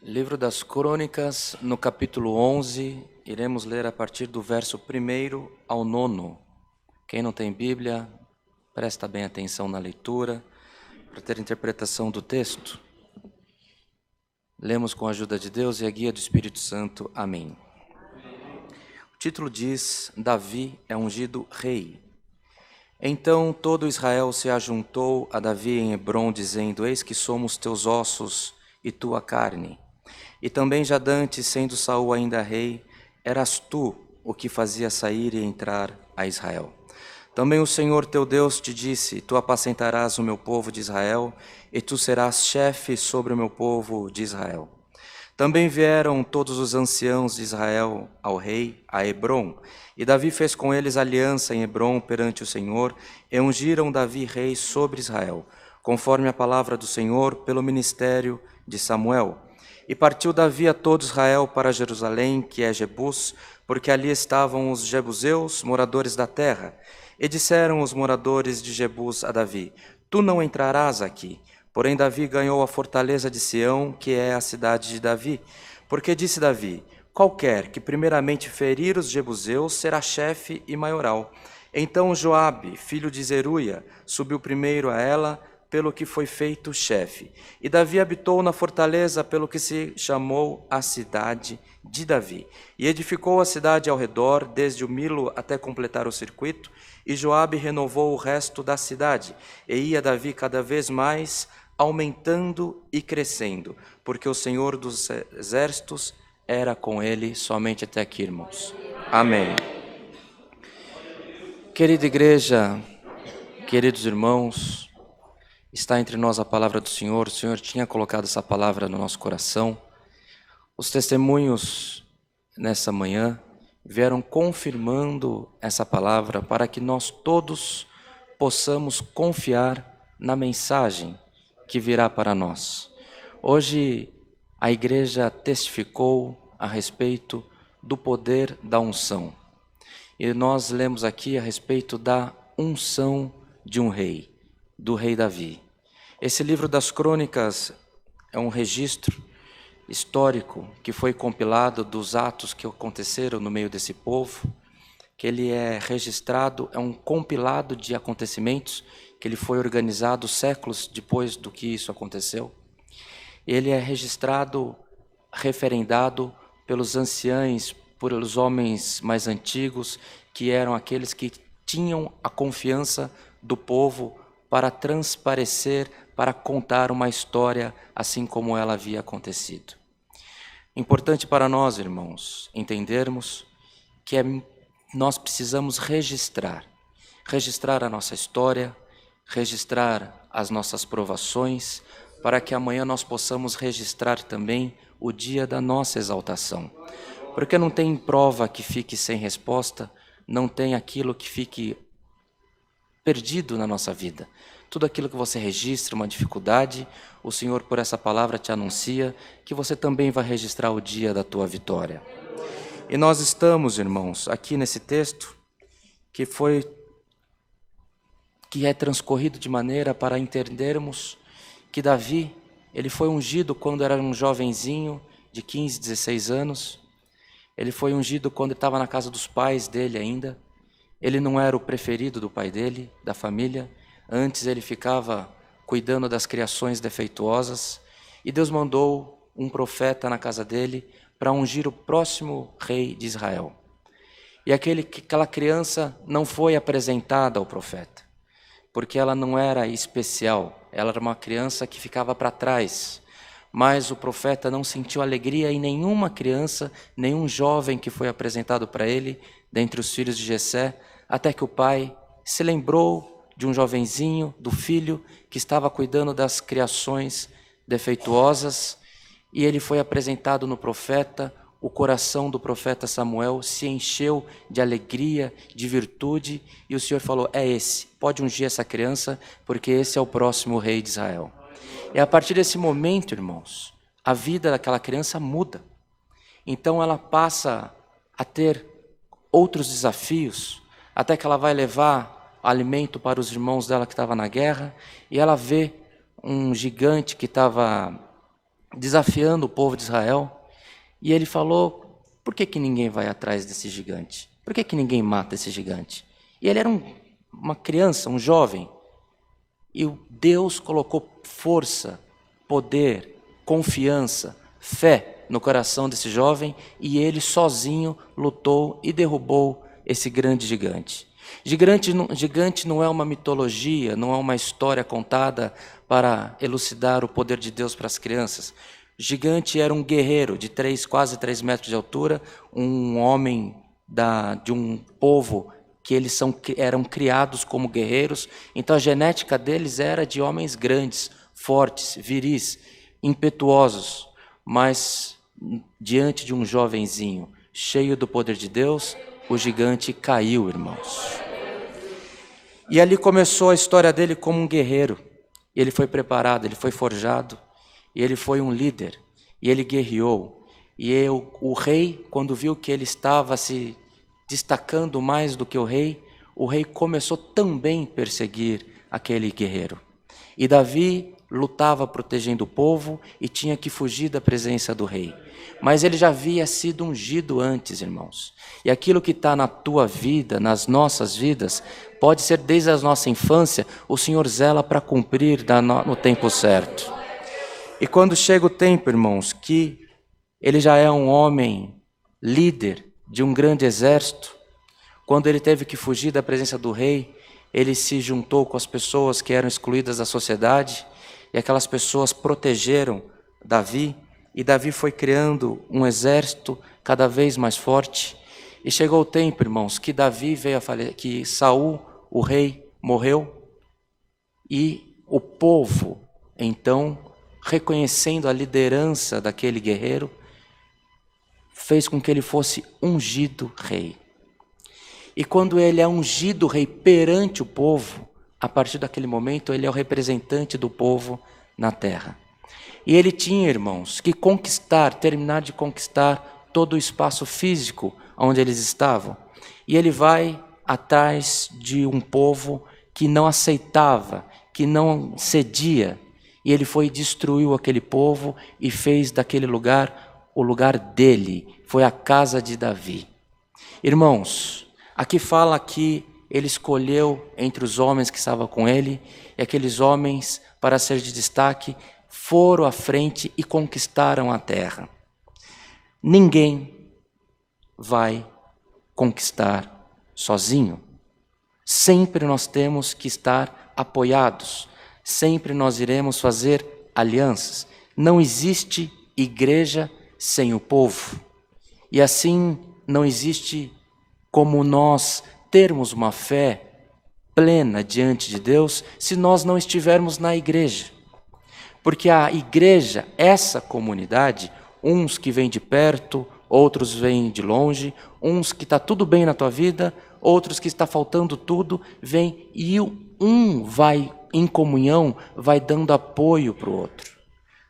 Livro das Crônicas, no capítulo 11, iremos ler a partir do verso 1º ao 9º. Quem não tem Bíblia, presta bem atenção na leitura, para ter interpretação do texto. Lemos com a ajuda de Deus e a guia do Espírito Santo. Amém. O título diz: Davi é ungido rei. Então todo Israel se ajuntou a Davi em Hebrom, dizendo: Eis que somos teus ossos e tua carne. E também já dantes, sendo Saul ainda rei, eras tu o que fazia sair e entrar a Israel. Também o Senhor teu Deus te disse: Tu apacentarás o meu povo de Israel, e tu serás chefe sobre o meu povo de Israel. Também vieram todos os anciãos de Israel ao rei, a Hebrom, e Davi fez com eles aliança em Hebrom perante o Senhor, e ungiram Davi rei sobre Israel, conforme a palavra do Senhor pelo ministério de Samuel. E partiu Davi a todo Israel para Jerusalém, que é Jebus, porque ali estavam os jebuseus, moradores da terra. E disseram os moradores de Jebus a Davi: Tu não entrarás aqui. Porém Davi ganhou a fortaleza de Sião, que é a cidade de Davi. Porque disse Davi: Qualquer que primeiramente ferir os jebuseus será chefe e maioral. Então Joabe, filho de Zeruia, subiu primeiro a ela, pelo que foi feito chefe. E Davi habitou na fortaleza, pelo que se chamou a cidade de Davi. E edificou a cidade ao redor, desde o Milo até completar o circuito, e Joabe renovou o resto da cidade. E ia Davi cada vez mais aumentando e crescendo, porque o Senhor dos exércitos era com ele. Somente até aqui, irmãos. Amém. Querida igreja, queridos irmãos, está entre nós a palavra do Senhor. O Senhor tinha colocado essa palavra no nosso coração. Os testemunhos nessa manhã vieram confirmando essa palavra para que nós todos possamos confiar na mensagem que virá para nós. Hoje a igreja testificou a respeito do poder da unção. E nós lemos aqui a respeito da unção de um rei, do rei Davi. Esse livro das Crônicas é um registro histórico que foi compilado dos atos que aconteceram no meio desse povo, que ele é registrado, é um compilado de acontecimentos que ele foi organizado séculos depois do que isso aconteceu. Ele é registrado, referendado pelos anciãos, pelos homens mais antigos, que eram aqueles que tinham a confiança do povo para transparecer, para contar uma história assim como ela havia acontecido. Importante para nós, irmãos, entendermos que nós precisamos registrar a nossa história, registrar as nossas provações, para que amanhã nós possamos registrar também o dia da nossa exaltação. Porque não tem prova que fique sem resposta, não tem aquilo que fique perdido na nossa vida. Tudo aquilo que você registra, uma dificuldade, o Senhor por essa palavra te anuncia que você também vai registrar o dia da tua vitória. E nós estamos, irmãos, aqui nesse texto que é transcorrido de maneira para entendermos que Davi, ele foi ungido quando era um jovenzinho de 15, 16 anos. Ele foi ungido quando estava na casa dos pais dele ainda. Ele não era o preferido do pai dele, da família. Antes ele ficava cuidando das criações defeituosas. E Deus mandou um profeta na casa dele para ungir o próximo rei de Israel. E aquela criança não foi apresentada ao profeta, porque ela não era especial. Ela era uma criança que ficava para trás. Mas o profeta não sentiu alegria em nenhuma criança, nenhum jovem que foi apresentado para ele, dentre os filhos de Jessé, até que o pai se lembrou de um jovenzinho, do filho, que estava cuidando das criações defeituosas, e ele foi apresentado no profeta. O coração do profeta Samuel se encheu de alegria, de virtude, e o Senhor falou: é esse, pode ungir essa criança, porque esse é o próximo rei de Israel. E a partir desse momento, irmãos, a vida daquela criança muda. Então ela passa a ter outros desafios, até que ela vai levar alimento para os irmãos dela que estavam na guerra, e ela vê um gigante que estava desafiando o povo de Israel. E ele falou, por que ninguém vai atrás desse gigante? Por que ninguém mata esse gigante? E ele era uma criança, um jovem. E Deus colocou força, poder, confiança, fé no coração desse jovem, e ele sozinho lutou e derrubou esse grande gigante. Gigante não é uma mitologia, não é uma história contada para elucidar o poder de Deus para as crianças. Gigante era um guerreiro de quase 3 metros de altura, um homem de um povo que eles eram criados como guerreiros, então a genética deles era de homens grandes, fortes, viris, impetuosos, mas diante de um jovenzinho cheio do poder de Deus, o gigante caiu, irmãos. E ali começou a história dele como um guerreiro. Ele foi preparado, ele foi forjado, e ele foi um líder, e ele guerreou. E o rei, quando viu que ele estava se destacando mais do que o rei começou também a perseguir aquele guerreiro. E Davi lutava protegendo o povo e tinha que fugir da presença do rei. Mas ele já havia sido ungido antes, irmãos. E aquilo que está na tua vida, nas nossas vidas, pode ser desde a nossa infância, o Senhor zela para cumprir no tempo certo. E quando chega o tempo, irmãos, que ele já é um homem líder de um grande exército, quando ele teve que fugir da presença do rei, ele se juntou com as pessoas que eram excluídas da sociedade, e aquelas pessoas protegeram Davi, e Davi foi criando um exército cada vez mais forte. E chegou o tempo, irmãos, que Davi veio a falecer, que Saul, o rei, morreu, e o povo, então, reconhecendo a liderança daquele guerreiro, fez com que ele fosse ungido rei. E quando ele é ungido rei perante o povo, a partir daquele momento ele é o representante do povo na terra. E ele tinha, irmãos, que terminar de conquistar todo o espaço físico onde eles estavam. E ele vai atrás de um povo que não aceitava, que não cedia. E ele foi e destruiu aquele povo e fez daquele lugar o lugar dele, foi a casa de Davi. Irmãos, aqui fala que ele escolheu entre os homens que estavam com ele, e aqueles homens, para ser de destaque, foram à frente e conquistaram a terra. Ninguém vai conquistar sozinho. Sempre nós temos que estar apoiados, sempre nós iremos fazer alianças. Não existe igreja sem o povo. E assim não existe como nós termos uma fé plena diante de Deus se nós não estivermos na igreja. Porque a igreja, essa comunidade, uns que vêm de perto, outros vêm de longe, uns que está tudo bem na tua vida, outros que está faltando tudo, vem e um vai em comunhão, vai dando apoio para o outro.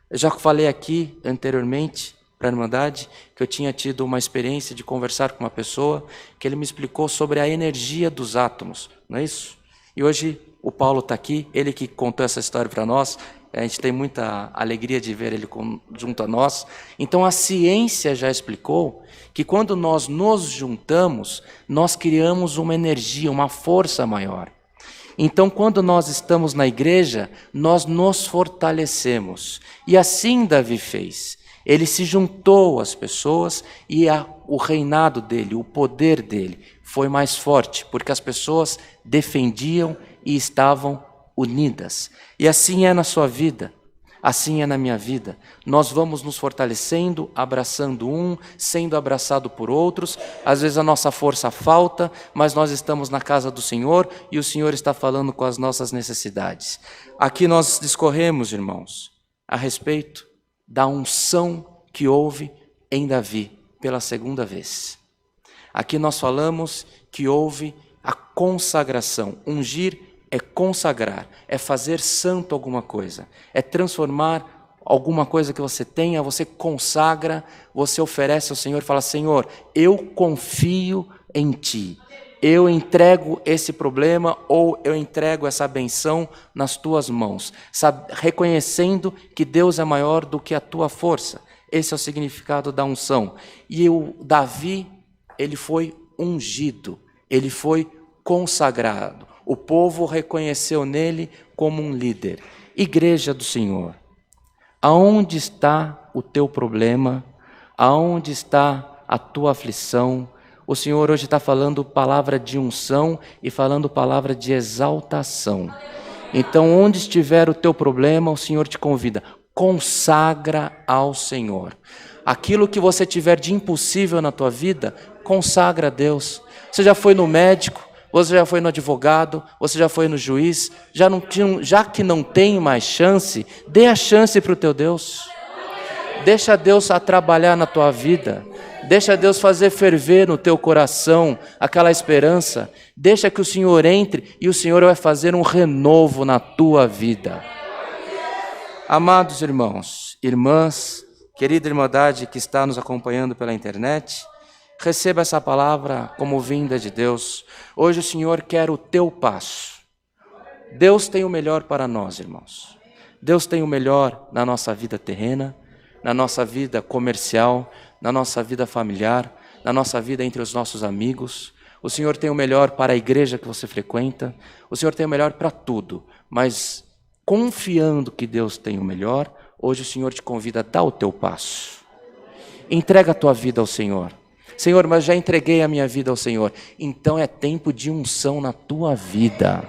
Eu já falei aqui anteriormente para a Irmandade que eu tinha tido uma experiência de conversar com uma pessoa que ele me explicou sobre a energia dos átomos, não é isso? E hoje o Paulo está aqui, ele que contou essa história para nós, a gente tem muita alegria de ver ele junto a nós. Então a ciência já explicou que quando nós nos juntamos, nós criamos uma energia, uma força maior. Então quando nós estamos na igreja, nós nos fortalecemos. E assim Davi fez. Ele se juntou às pessoas e o reinado dele, o poder dele foi mais forte, porque as pessoas defendiam e estavam unidas. E assim é na sua vida, assim é na minha vida. Nós vamos nos fortalecendo, abraçando sendo abraçado por outros. Às vezes a nossa força falta, mas nós estamos na casa do Senhor e o Senhor está falando com as nossas necessidades. Aqui nós discorremos, irmãos, a respeito da unção que houve em Davi pela segunda vez. Aqui nós falamos que houve a consagração. Ungir é consagrar, é fazer santo alguma coisa, é transformar alguma coisa que você tenha, você consagra, você oferece ao Senhor e fala: Senhor, eu confio em Ti, eu entrego esse problema ou eu entrego essa benção nas tuas mãos, reconhecendo que Deus é maior do que a tua força. Esse é o significado da unção. E o Davi, ele foi ungido, ele foi consagrado. O povo reconheceu nele como um líder. Igreja do Senhor, aonde está o teu problema? Aonde está a tua aflição? O Senhor hoje está falando palavra de unção e falando palavra de exaltação. Então, onde estiver o teu problema, o Senhor te convida, consagra ao Senhor. Aquilo que você tiver de impossível na tua vida, consagra a Deus. Você já foi no médico, você já foi no advogado, você já foi no juiz, já que não tem mais chance, dê a chance para o teu Deus. Deixa Deus a trabalhar na tua vida. Deixa Deus fazer ferver no teu coração aquela esperança. Deixa que o Senhor entre e o Senhor vai fazer um renovo na tua vida. Amados irmãos, irmãs, querida irmandade que está nos acompanhando pela internet, receba essa palavra como vinda de Deus. Hoje o Senhor quer o teu passo. Deus tem o melhor para nós, irmãos. Deus tem o melhor na nossa vida terrena, na nossa vida comercial, na nossa vida familiar, na nossa vida entre os nossos amigos. O Senhor tem o melhor para a igreja que você frequenta. O Senhor tem o melhor para tudo. Mas confiando que Deus tem o melhor, hoje o Senhor te convida a dar o teu passo. Entrega a tua vida ao Senhor. Senhor, mas já entreguei a minha vida ao Senhor. Então é tempo de unção na tua vida.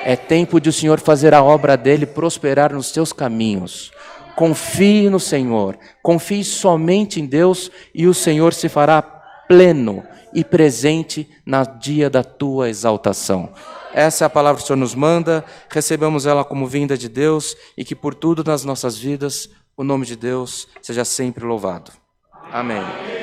É tempo de o Senhor fazer a obra dele prosperar nos teus caminhos. Confie no Senhor, confie somente em Deus e o Senhor se fará pleno e presente no dia da tua exaltação. Essa é a palavra que o Senhor nos manda, recebamos ela como vinda de Deus e que por tudo nas nossas vidas o nome de Deus seja sempre louvado. Amém.